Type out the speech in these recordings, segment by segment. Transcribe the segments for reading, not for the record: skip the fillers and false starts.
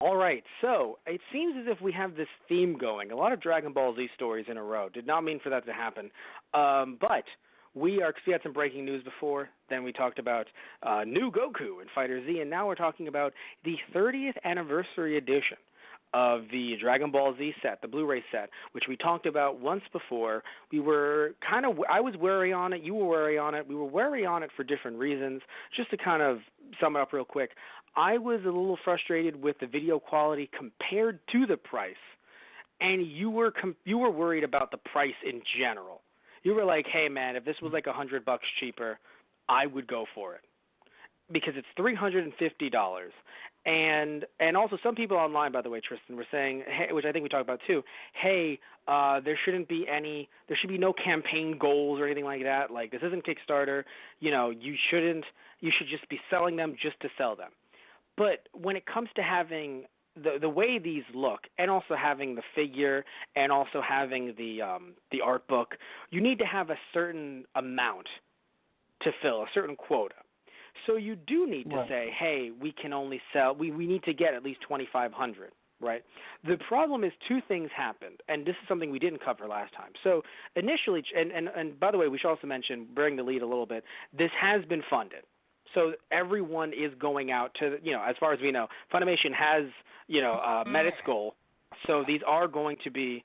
All right, so it seems as if we have this theme going. A lot of Dragon Ball Z stories in a row. Did not mean for that to happen, but cause we had some breaking news before. Then we talked about new Goku and Fighter Z, and now we're talking about the 30th anniversary edition of the Dragon Ball Z set, the Blu-ray set, which we talked about once before. We were I was wary on it, you were wary on it. We were wary on it for different reasons. Just to kind of sum it up real quick, I was a little frustrated with the video quality compared to the price, and you were worried about the price in general. You were like, "Hey man, if this was like $100 cheaper, I would go for it." Because it's $350, and also some people online, by the way, Tristan, were saying, hey, which I think we talked about too. Hey, there should be no campaign goals or anything like that. Like, this isn't Kickstarter. You should just be selling them just to sell them. But when it comes to having the way these look, and also having the figure, and also having the art book, you need to have a certain amount to fill, a certain quota. So you do need to say, hey, we can only sell, we need to get at least 2,500, right? The problem is two things happened, and this is something we didn't cover last time. So initially, and by the way, we should also mention, bearing the lead a little bit, this has been funded. So everyone is going out to, as far as we know, Funimation has, met its goal. So these are going to be,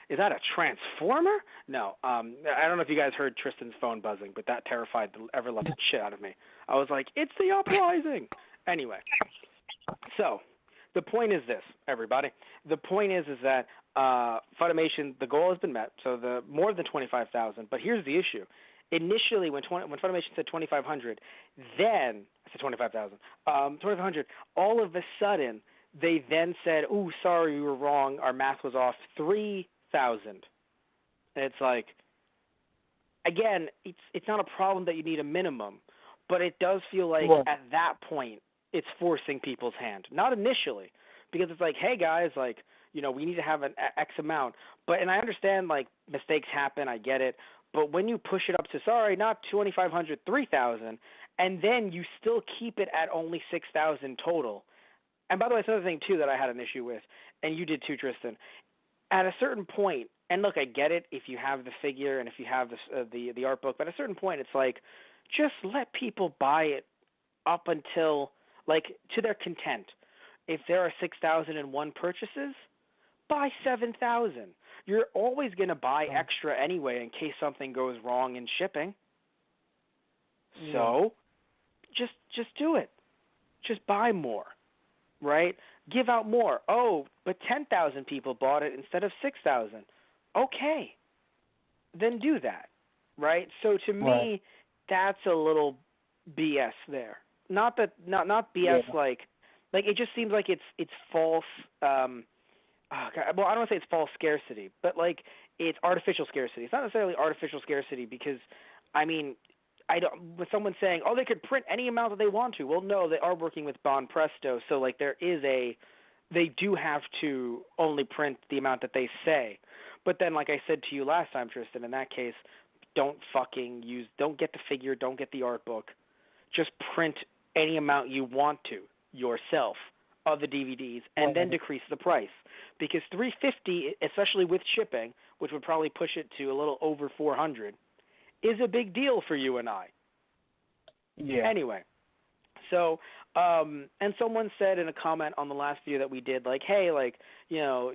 is that a transformer? No. I don't know if you guys heard Tristan's phone buzzing, but that terrified the ever-loving shit out of me. I was like, it's the uprising. Anyway, so the point is this, everybody. The point is that Funimation, the goal has been met, so the more than 25,000. But here's the issue. Initially, when Funimation said 2,500, then I said 25,000, 2,500. All of a sudden, they then said, "Ooh, sorry, we were wrong. Our math was off. 3,000." And it's like, again, it's not a problem that you need a minimum, but it does feel like at that point it's forcing people's hand. Not initially, because it's like, hey guys, like, we need to have an X amount. But and I understand, like, mistakes happen. I get it. But when you push it up to, sorry, not 2,500, 3,000, and then you still keep it at only 6,000 total. And by the way, it's another thing too that I had an issue with, and you did too, Tristan. At a certain point, and look, I get it if you have the figure and if you have the art book, but at a certain point, it's like, just let people buy it up until, like, to their content. If there are 6,001 purchases, buy 7,000. You're always going to buy extra anyway in case something goes wrong in shipping. So, just do it. Just buy more, right? Give out more. Oh, but 10,000 people bought it instead of 6,000. Okay, then do that, right? So to me, that's a little BS there. Not BS like it just seems like it's false. Well, I don't want to say it's false scarcity, but like it's artificial scarcity. It's not necessarily artificial scarcity because, I mean, with someone saying, oh, they could print any amount that they want to. Well, no, they are working with Bon Presto, so like they do have to only print the amount that they say. But then, like I said to you last time, Tristan, in that case, don't get the figure, don't get the art book. Just print any amount you want to yourself of the DVDs, and then decrease the price. Because $350, especially with shipping, which would probably push it to a little over $400, is a big deal for you and I. Yeah. Anyway, so and someone said in a comment on the last video that we did, like, hey, like, do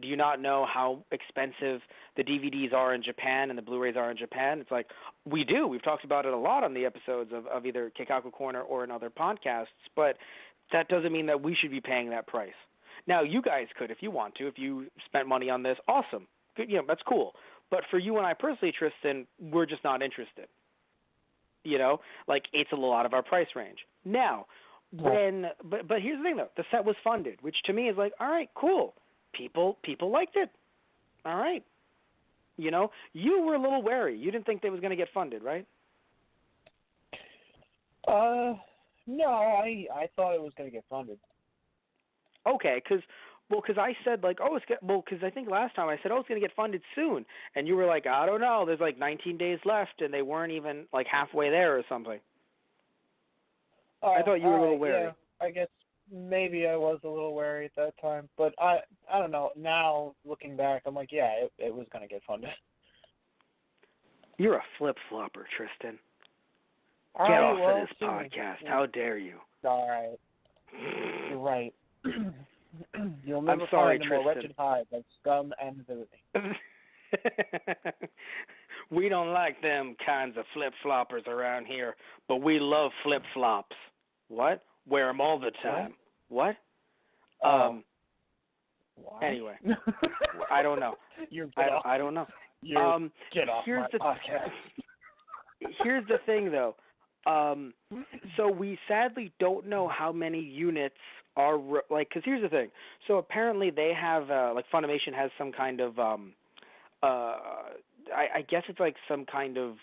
you not know how expensive the DVDs are in Japan and the Blu-rays are in Japan? It's like, we do. We've talked about it a lot on the episodes of either Keikaku Korner or in other podcasts, but that doesn't mean that we should be paying that price. Now, you guys could if you want to. If you spent money on this, awesome. Good, that's cool. But for you and I personally, Tristan, we're just not interested. Like, it's a little out of our price range. Now, but here's the thing, though. The set was funded, which to me is like, all right, cool. People liked it. All right. You were a little wary. You didn't think they was going to get funded, right? No, I thought it was going to get funded. Okay, because I said, like, because I think last time I said, it's going to get funded soon. And you were like, I don't know, there's like 19 days left, and they weren't even like halfway there or something. I thought you were a little wary. Yeah, I guess maybe I was a little wary at that time, but I don't know. Now looking back, I'm like, yeah, it was gonna get funded. You're a flip-flopper, Tristan. All Get right, off well, of this podcast. yeah. How dare you? All right, you're right. You'll never I'm sorry, find a more Tristan. wretched hive like scum and villainy. We don't like them kinds of flip-floppers around here, but we love flip-flops. What? Wear them all the time. What? Why? Anyway, I don't know. I don't know. Get off my podcast. Here's the thing, though. So we sadly don't know how many units are because here's the thing. So apparently they have like Funimation has some kind of I guess it's like some kind of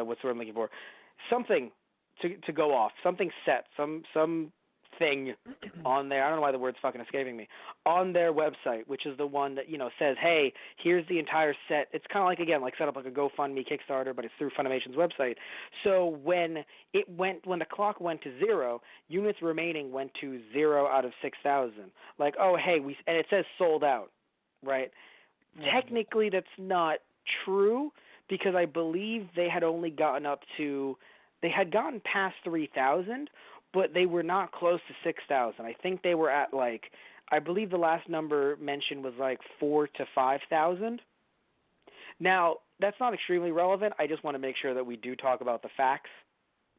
what's the word I'm looking for? Something to go off, something set, some thing on there. I don't know why the word's fucking escaping me. On their website, which is the one that, says, hey, here's the entire set. It's kind of like, again, like set up like a GoFundMe, Kickstarter, but it's through Funimation's website. So when the clock went to 0, units remaining went to 0 out of 6,000. Like, oh, hey, and it says sold out, right? Technically, that's not true because I believe they had only gotten they had gotten past 3,000, but they were not close to 6,000. I think they were at I believe the last number mentioned was 4,000 to 5,000. Now, that's not extremely relevant. I just want to make sure that we do talk about the facts.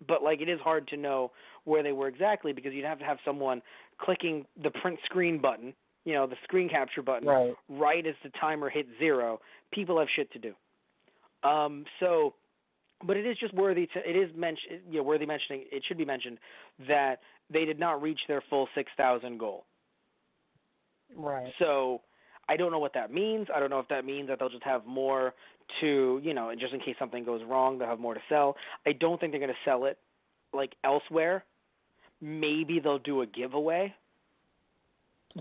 But it is hard to know where they were exactly because you'd have to have someone clicking the print screen button, the screen capture button, right as the timer hits 0. People have shit to do. But it is just worthy mentioning. It should be mentioned that they did not reach their full 6,000 goal. Right. So I don't know what that means. I don't know if that means that they'll just have more to, just in case something goes wrong, they'll have more to sell. I don't think they're going to sell it elsewhere. Maybe they'll do a giveaway.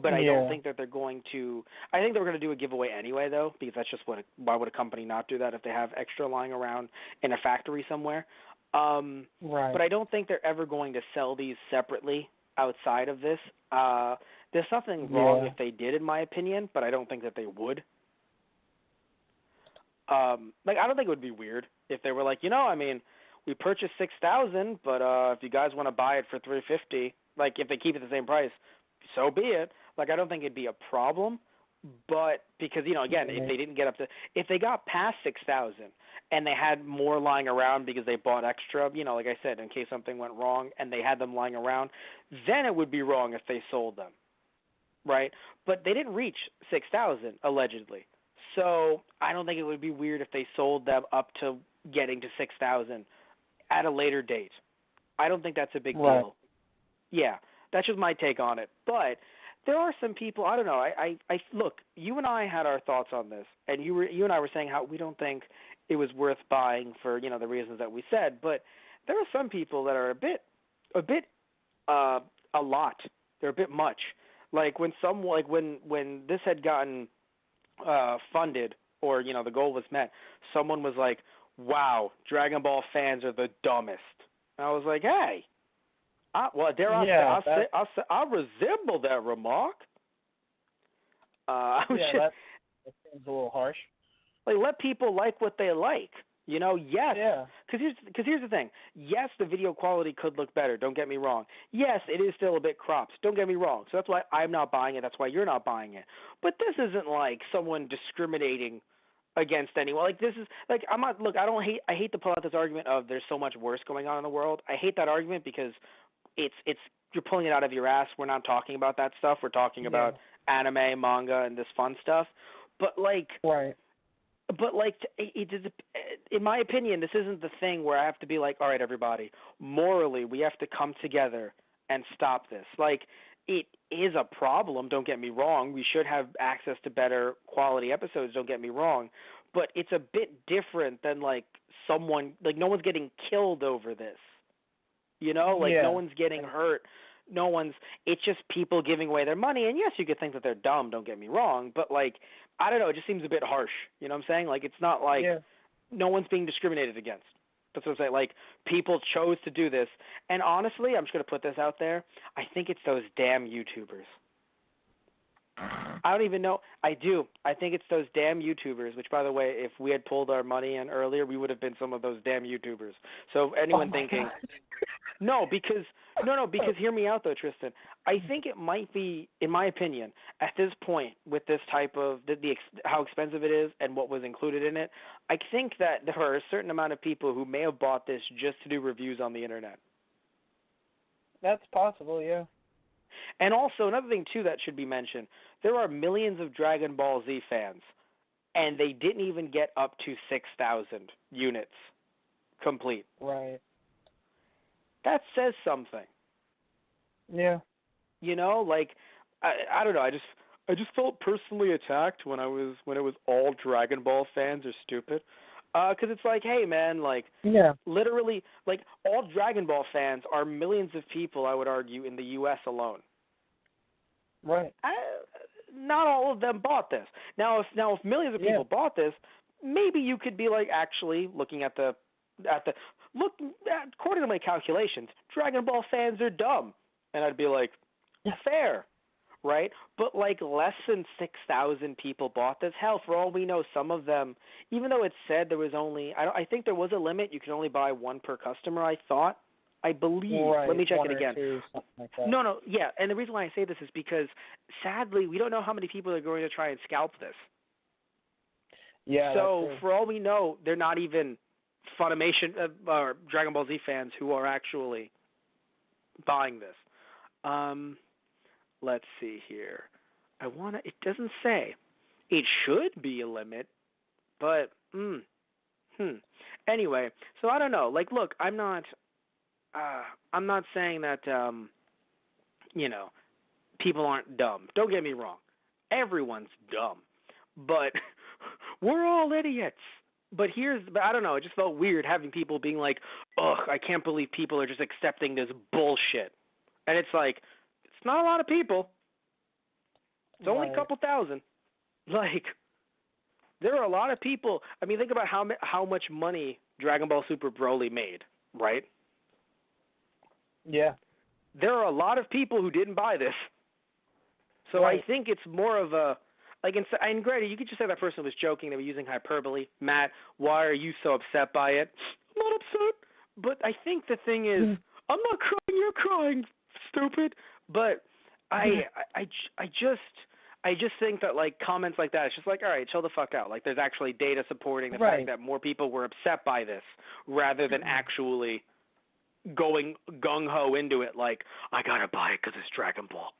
But I don't think that they're going to. I think they're going to do a giveaway anyway, though, because that's just why would a company not do that if they have extra lying around in a factory somewhere? Right. But I don't think they're ever going to sell these separately outside of this. There's nothing wrong if they did, in my opinion, but I don't think that they would. I don't think it would be weird if they were we purchased 6,000, but if you guys want to buy it for $350, if they keep it the same price, so be it. I don't think it'd be a problem, but because, again, if they didn't get if they got past 6,000 and they had more lying around because they bought extra, like I said, in case something went wrong and they had them lying around, then it would be wrong if they sold them, right? But they didn't reach 6,000, allegedly. So I don't think it would be weird if they sold them up to getting to 6,000 at a later date. I don't think that's a big deal. Yeah. That's just my take on it. But there are some people, I don't know, I look, you and I had our thoughts on this, and you and I were saying how we don't think it was worth buying for, the reasons that we said, but there are some people that are a lot. They're a bit much. When this had gotten funded or, the goal was met, someone was like, wow, Dragon Ball fans are the dumbest. And I was like, hey, I resemble that remark. That seems a little harsh. Let people like what they like. Yes. Yeah. Because here's the thing. Yes, the video quality could look better. Don't get me wrong. Yes, it is still a bit cropped. Don't get me wrong. So that's why I'm not buying it. That's why you're not buying it. But this isn't someone discriminating against anyone. This is I'm not. Look, I hate to pull out this argument of there's so much worse going on in the world. I hate that argument because it's you're pulling it out of your ass. We're not talking about that stuff. We're talking about anime, manga, and this fun stuff. But right. But in my opinion, this isn't the thing where I have to be all right, everybody, morally, we have to come together and stop this. It is a problem. Don't get me wrong. We should have access to better quality episodes. Don't get me wrong. But it's a bit different than someone no one's getting killed over this. No one's getting hurt. It's just people giving away their money. And yes, you could think that they're dumb, don't get me wrong. But I don't know, it just seems a bit harsh. You know what I'm saying? It's not no one's being discriminated against. That's what I'm saying. Like, people chose to do this. And honestly, I'm just going to put this out there. I think it's those damn YouTubers. I don't even know. I do. I think it's those damn YouTubers, which, by the way, if we had pulled our money in earlier, we would have been some of those damn YouTubers. So if anyone thinking, because hear me out, though, Tristan. I think it might be, in my opinion, at this point, with this type of, how expensive it is and what was included in it, I think that there are a certain amount of people who may have bought this just to do reviews on the internet. That's possible, yeah. And also, another thing, too, that should be mentioned, there are millions of Dragon Ball Z fans, and they didn't even get up to 6,000 units complete. Right. That says something. Yeah. You know, like, I don't know, I just felt personally attacked when it was all Dragon Ball fans are stupid. Because it's like, hey, man, like, literally, like, all Dragon Ball fans are millions of people, I would argue, in the U.S. alone. Right. Not all of them bought this. Now, if millions of people bought this, maybe you could be like, actually, looking at according to my calculations, Dragon Ball fans are dumb, and I'd be like, fair, right? But like less than 6,000 people bought this. Hell, for all we know, some of them, even though it said there was only, I think there was a limit. You could only buy one per customer. I believe. Right, let me check it again. Two, like that. No, yeah. And the reason why I say this is because, sadly, we don't know how many people are going to try and scalp this. Yeah. So for all we know, they're not even Funimation or Dragon Ball Z fans who are actually buying this. Let's see here. It doesn't say. It should be a limit, but Anyway, so I don't know. Like, look, I'm not saying that people aren't dumb. Don't get me wrong. Everyone's dumb. But we're all idiots. But I don't know, it just felt weird having people being like, ugh, I can't believe people are just accepting this bullshit. And it's like, it's not a lot of people. It's only a couple thousand. Like, there are a lot of people. I mean, think about how much money Dragon Ball Super Broly made, right? Yeah. There are a lot of people who didn't buy this. So I think it's more of a, like, and granted, you could just say that person was joking, they were using hyperbole. Matt, why are you so upset by it? I'm not upset. But I think the thing is, I'm not crying, you're crying, stupid. But I just think that, like, comments like that, it's just like, all right, chill the fuck out. Like, there's actually data supporting the fact that more people were upset by this rather than actually going gung-ho into it like, I gotta buy it because it's Dragon Ball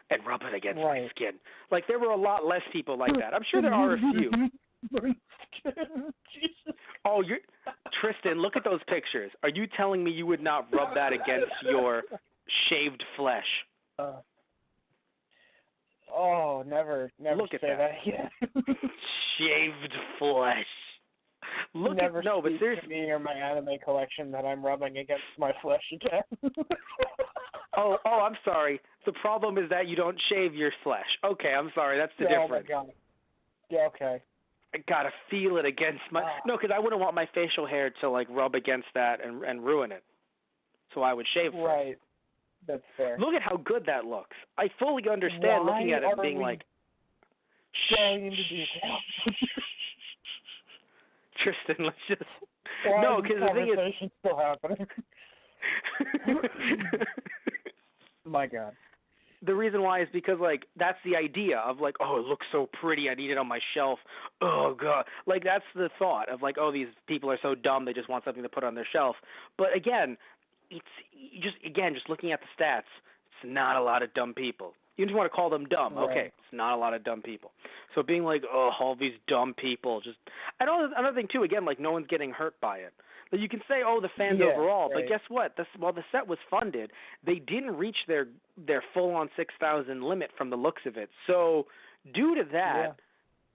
and rub it against my skin. Like, there were a lot less people like that. I'm sure there are a few. Oh, Tristan, look at those pictures. Are you telling me you would not rub that against your shaved flesh? Never look at say that again. Shaved flesh. Never but seriously, me or my anime collection that I'm rubbing against my flesh again. Oh, I'm sorry. The problem is that you don't shave your flesh. Okay, I'm sorry. That's the difference. Oh my God. Yeah, okay. I gotta feel it against my. No, because I wouldn't want my facial hair to like rub against that and ruin it. So I would shave first. Right. That's fair. Look at how good that looks. I fully understand looking at it and being like. Going into detail. Tristan, let's just. Why no, because the thing is still happening. My God. The reason why is because, like, that's the idea of, like, oh, it looks so pretty, I need it on my shelf. Oh, God. Like, that's the thought of, like, oh, these people are so dumb, they just want something to put on their shelf. But, again, it's just looking at the stats, it's not a lot of dumb people. You just want to call them dumb. Right. Okay, it's not a lot of dumb people. So being like, oh, all these dumb people, just – and another thing, too, again, like, no one's getting hurt by it. But you can say, oh, the fans overall, but guess what? While the set was funded, they didn't reach their full-on 6,000 limit from the looks of it. So due to that,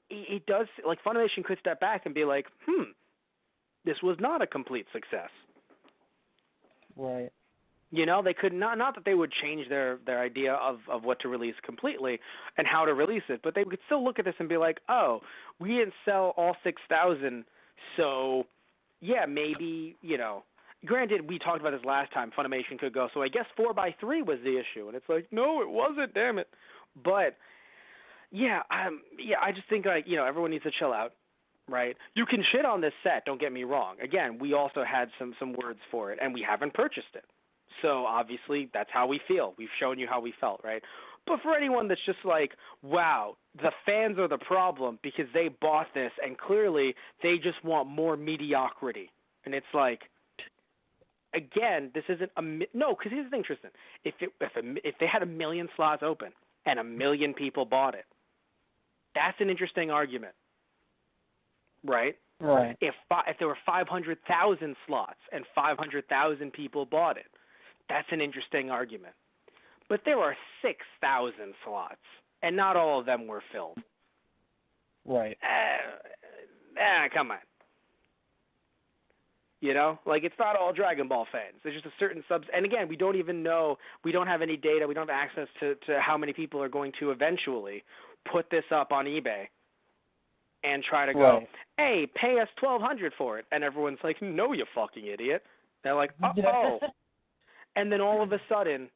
it does – like Funimation could step back and be like, this was not a complete success. Right. You know, they could not that they would change their idea of what to release completely and how to release it, but they could still look at this and be like, oh, we didn't sell all 6,000, so yeah, maybe, granted, we talked about this last time, Funimation could go, so I guess 4x3 was the issue. And it's like, no, it wasn't, damn it. But, I just think, everyone needs to chill out, right? You can shit on this set, don't get me wrong. Again, we also had some words for it, and we haven't purchased it. So, obviously, that's how we feel. We've shown you how we felt, right? But for anyone that's just like, wow, the fans are the problem because they bought this, and clearly they just want more mediocrity. And it's like, again, this isn't no, because here's the thing, Tristan. If they had 1 million slots open and 1 million people bought it, that's an interesting argument, right? Right. If there were 500,000 slots and 500,000 people bought it, that's an interesting argument. But there are 6,000 slots, and not all of them were filled. Right. Come on. It's not all Dragon Ball fans. There's just a certain subs. And again, we don't even know. We don't have any data. We don't have access to how many people are going to eventually put this up on eBay and try to go, hey, pay us $1,200 for it. And everyone's like, no, you fucking idiot. They're like, oh. And then all of a sudden,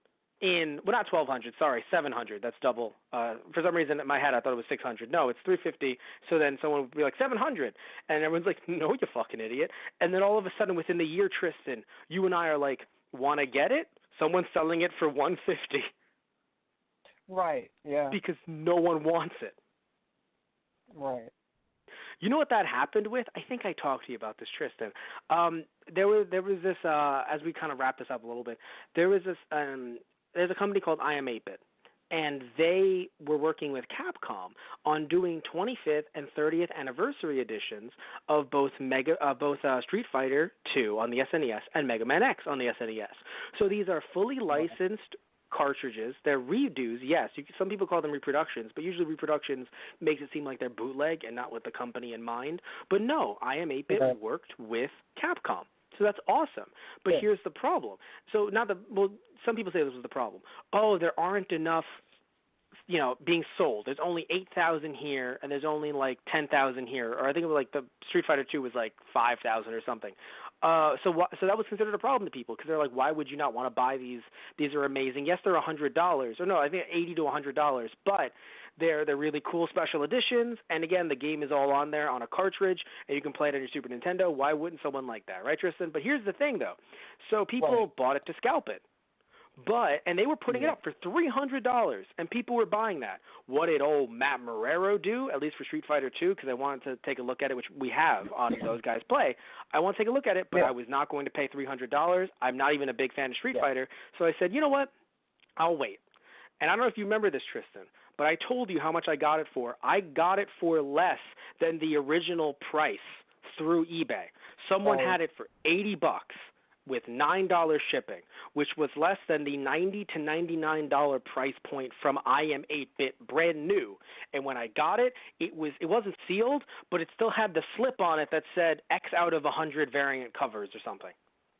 not 1,200, sorry, 700. That's double. For some reason in my head I thought it was 600. No, it's 350. So then someone would be like 700, and everyone's like, no, you fucking idiot. And then all of a sudden within the year, Tristan, you and I are like, want to get it? Someone's selling it for 150. Right. Yeah. Because no one wants it. Right. You know what that happened with? I think I talked to you about this, Tristan. There was this, as we kind of wrap this up a little bit, there was this. There's a company called I Am 8-Bit, and they were working with Capcom on doing 25th and 30th anniversary editions of both Street Fighter 2 on the SNES and Mega Man X on the SNES. So these are fully licensed cartridges. They're redos, yes. Some people call them reproductions, but usually reproductions makes it seem like they're bootleg and not with the company in mind. But no, I Am 8-Bit worked with Capcom. So that's awesome. But here's the problem. So some people say this was the problem. Oh, there aren't enough, being sold. There's only 8,000 here, and there's only like 10,000 here. Or I think it was like the Street Fighter 2 was like 5,000 or something. So that was considered a problem to people because they're like, why would you not want to buy these? These are amazing. Yes, they're $100, or no, I think $80 to $100, but they're really cool special editions. And again, the game is all on there on a cartridge, and you can play it on your Super Nintendo. Why wouldn't someone like that, right, Tristan? But here's the thing, though. So people bought it to scalp it. And they were putting it up for $300, and people were buying that. What did old Matt Marrero do, at least for Street Fighter 2, because I wanted to take a look at it, which we have on Those Guys Play. I want to take a look at it, but I was not going to pay $300. I'm not even a big fan of Street Fighter, so I said, you know what? I'll wait. And I don't know if you remember this, Tristan, but I told you how much I got it for. I got it for less than the original price through eBay. Someone had it for $80 with $9 shipping, which was less than the $90 to $99 price point from I Am 8-Bit brand new. And when I got it, it wasn't sealed, but it still had the slip on it that said X out of 100 variant covers or something,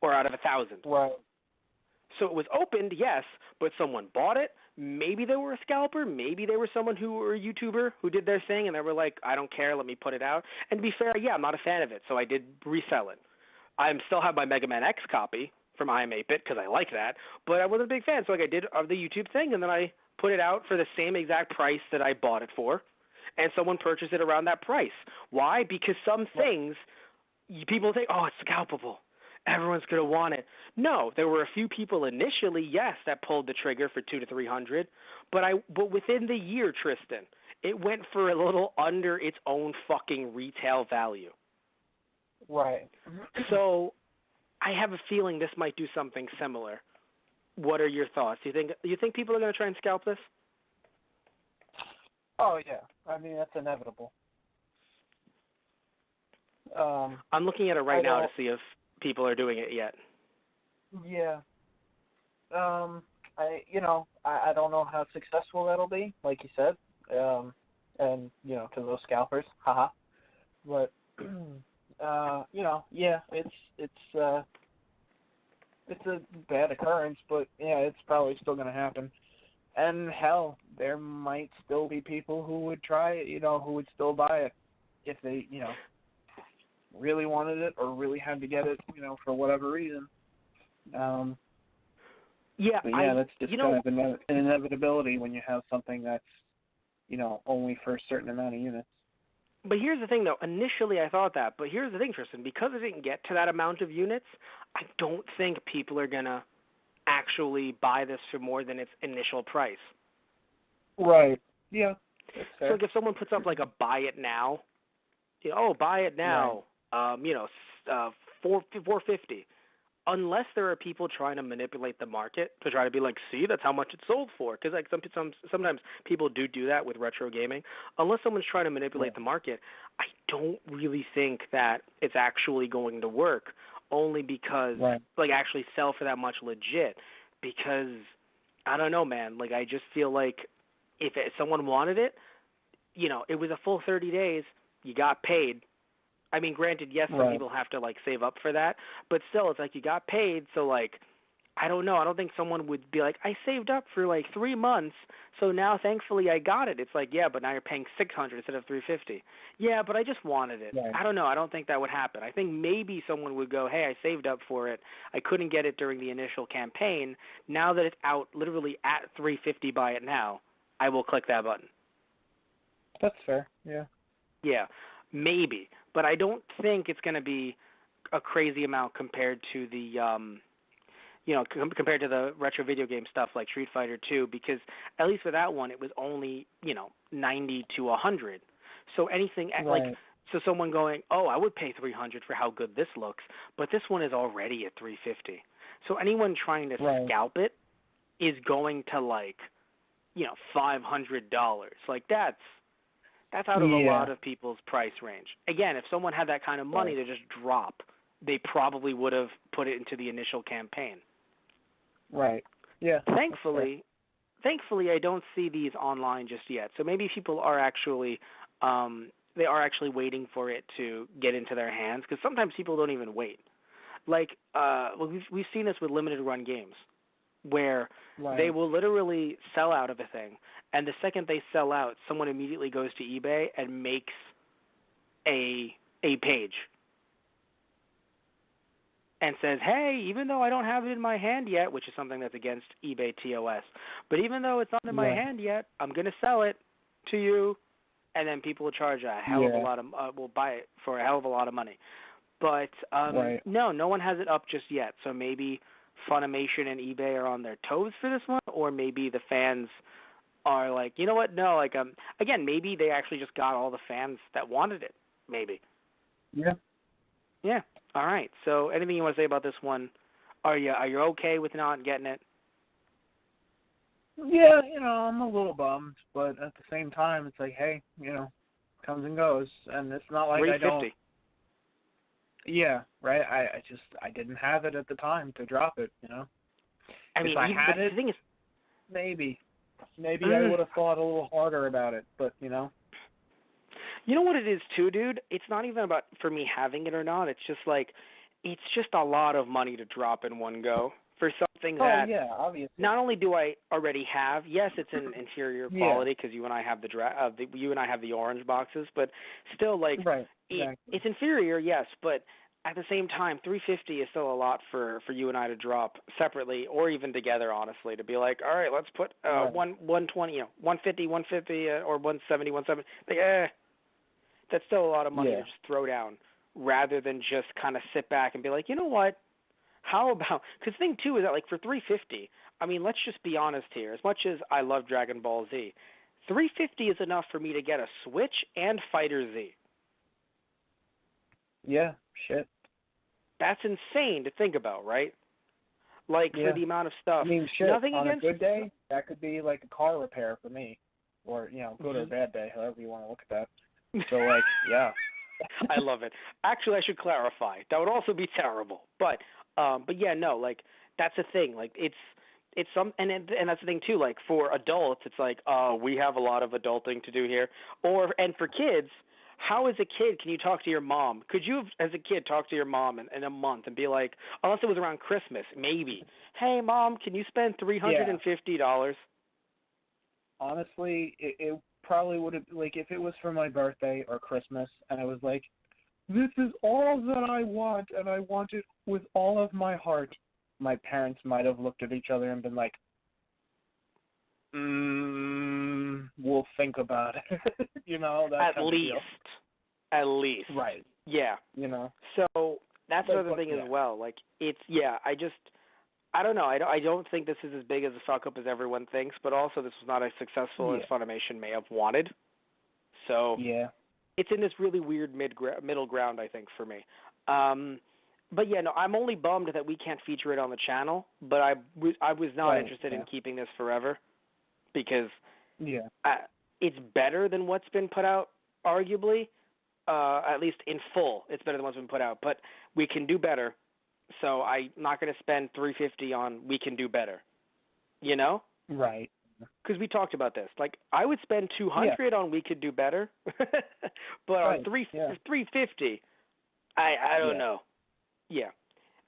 or out of 1,000. Right. So it was opened, yes, but someone bought it. Maybe they were a scalper. Maybe they were someone who were a YouTuber who did their thing, and they were like, I don't care, let me put it out. And to be fair, I'm not a fan of it, so I did resell it. I still have my Mega Man X copy from I Am 8-Bit because I like that, but I wasn't a big fan. So I did of the YouTube thing, and then I put it out for the same exact price that I bought it for, and someone purchased it around that price. Why? Because some things people think, oh, it's scalpable. Everyone's going to want it. No, there were a few people initially, yes, that pulled the trigger for $200 to $300, but within the year, Tristan, it went for a little under its own fucking retail value. Right. So I have a feeling this might do something similar. What are your thoughts? Do you think people are going to try and scalp this? Oh, yeah. I mean, that's inevitable. I'm looking at it right now to see if people are doing it yet. Yeah. I don't know how successful that'll be, like you said. And, to those scalpers, haha. But it's a bad occurrence, but it's probably still going to happen. And hell, there might still be people who would try it, who would still buy it if they, really wanted it or really had to get it, for whatever reason. Yeah, But yeah, that's just kind of an inevitability when you have something that's, only for a certain amount of units. But here's the thing, though. Initially, I thought that. But here's the thing, Tristan. Because it didn't get to that amount of units, I don't think people are going to actually buy this for more than its initial price. Right. Yeah, that's fair. So, like, if someone puts up, like, a buy it now, buy it now, right. $450. Unless there are people trying to manipulate the market to try to be like, see, that's how much it sold for. Because like sometimes people do that with retro gaming. Unless someone's trying to manipulate the market, I don't really think that it's actually going to work. Only because like actually sell for that much legit. Because I don't know, man. Like I just feel like if someone wanted it, it was a full 30 days. You got paid. I mean, granted, yes, some people have to, like, save up for that, but still, it's like you got paid, so, like, I don't know. I don't think someone would be like, I saved up for, like, 3 months, so now, thankfully, I got it. It's like, yeah, but now you're paying $600 instead of $350. Yeah, but I just wanted it. Right. I don't know. I don't think that would happen. I think maybe someone would go, hey, I saved up for it. I couldn't get it during the initial campaign. Now that it's out literally at $350, buy it now, I will click that button. That's fair, yeah. Yeah, maybe. But I don't think it's going to be a crazy amount compared to the, compared to the retro video game stuff like Street Fighter 2, because at least for that one, it was only, 90 to 100. So anything so someone going, oh, I would pay $300 for how good this looks, but this one is already at $350. So anyone trying to scalp it is going to $500. Like that's out of a lot of people's price range. Again, if someone had that kind of money to just drop, they probably would have put it into the initial campaign. Right. Yeah. Thankfully, I don't see these online just yet. So maybe people are actually waiting for it to get into their hands, because sometimes people don't even wait. Like we've seen this with limited run games, where they will literally sell out of a thing, and the second they sell out, someone immediately goes to eBay and makes a page and says, hey, even though I don't have it in my hand yet, which is something that's against eBay TOS, but even though it's not in my hand yet, I'm going to sell it to you, and then people will charge a hell of a lot of, will buy it for a hell of a lot of money. But no one has it up just yet, so maybe Funimation and eBay are on their toes for this one, or maybe the fans are like, you know what, no, like, again, maybe they actually just got all the fans that wanted it, maybe. Yeah. Yeah, all right. So anything you want to say about this one? Are you okay with not getting it? Yeah, I'm a little bummed, but at the same time, it's like, hey, comes and goes, and it's not like I don't. Yeah, right. I didn't have it at the time to drop it, I mean, if I had it, the thing is, maybe I would have thought a little harder about it, but You know what it is too, dude? It's not even about for me having it or not. It's just like, it's just a lot of money to drop in one go for something that obviously. Not only do I already have, yes, it's an inferior quality because you and I have the orange boxes, but still, like, it's inferior, yes, but at the same time, $350 is still a lot for you and I to drop separately or even together, honestly, to be like, all right, let's put 120, 150, or 170, 170. Like, that's still a lot of money to just throw down rather than just kind of sit back and be like, you know what? How about, because the thing too is that, like, for $350, I mean, let's just be honest here. As much as I love Dragon Ball Z, $350 is enough for me to get a Switch and Fighter Z. Yeah, shit. That's insane to think about, right? Like, for the amount of stuff. I mean, shit, nothing on against a good day, that could be like a car repair for me. Or, good or bad day, however you want to look at that. So, like, yeah. I love it. Actually, I should clarify. That would also be terrible. But yeah, no, like, that's the thing. Like, it's some, and that's the thing too. Like, for adults, it's like, we have a lot of adulting to do here. And for kids, how as a kid can you talk to your mom? Could you, as a kid, talk to your mom in a month and be like, unless it was around Christmas, maybe, hey, Mom, can you spend $350? Honestly, it probably would have, like, if it was for my birthday or Christmas, and it was like, this is all that I want, and I want it with all of my heart. My parents might have looked at each other and been like, we'll think about it. You know, that At least. At least. Right. Yeah. You know. So that's another thing as well. Like, it's, I don't know. I don't think this is as big as a fuck up as everyone thinks, but also this was not as successful as Funimation may have wanted. So it's in this really weird middle ground, I think, for me. But yeah, no, I'm only bummed that we can't feature it on the channel. But I was not interested in keeping this forever, because it's better than what's been put out, arguably. At least in full, it's better than what's been put out. But we can do better. So I'm not going to spend $350 on we can do better. You know? Right. Because we talked about this. Like, I would spend $200 on we could do better, but on $350, I don't know. Yeah.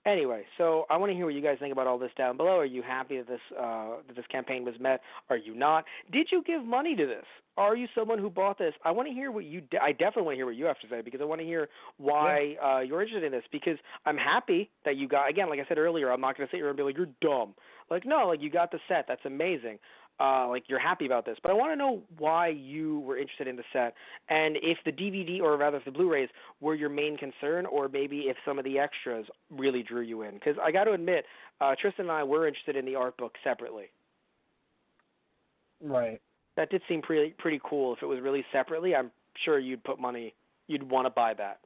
Anyway, so I want to hear what you guys think about all this down below. Are you happy that this campaign was met? Are you not? Did you give money to this? Are you someone who bought this? I want to hear what you. I definitely want to hear what you have to say, because I want to hear why you're interested in this. Because I'm happy that you got. Again, like I said earlier, I'm not going to sit here and be like, you're dumb. Like, no, like, you got the set. That's amazing. Like, you're happy about this. But I want to know why you were interested in the set, and if the DVD, or rather if the Blu-rays, were your main concern, or maybe if some of the extras really drew you in. Because I got to admit, Tristan and I were interested in the art book separately. Right. That did seem pretty cool. If it was released separately, I'm sure you'd put money, you'd want to buy that.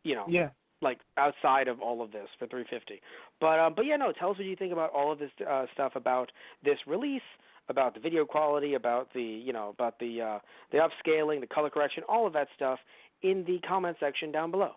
You know. Yeah. Like, outside of all of this for $350. But yeah, no, tell us what you think about all of this stuff, about this release, about the video quality, about the upscaling, the color correction, all of that stuff in the comment section down below.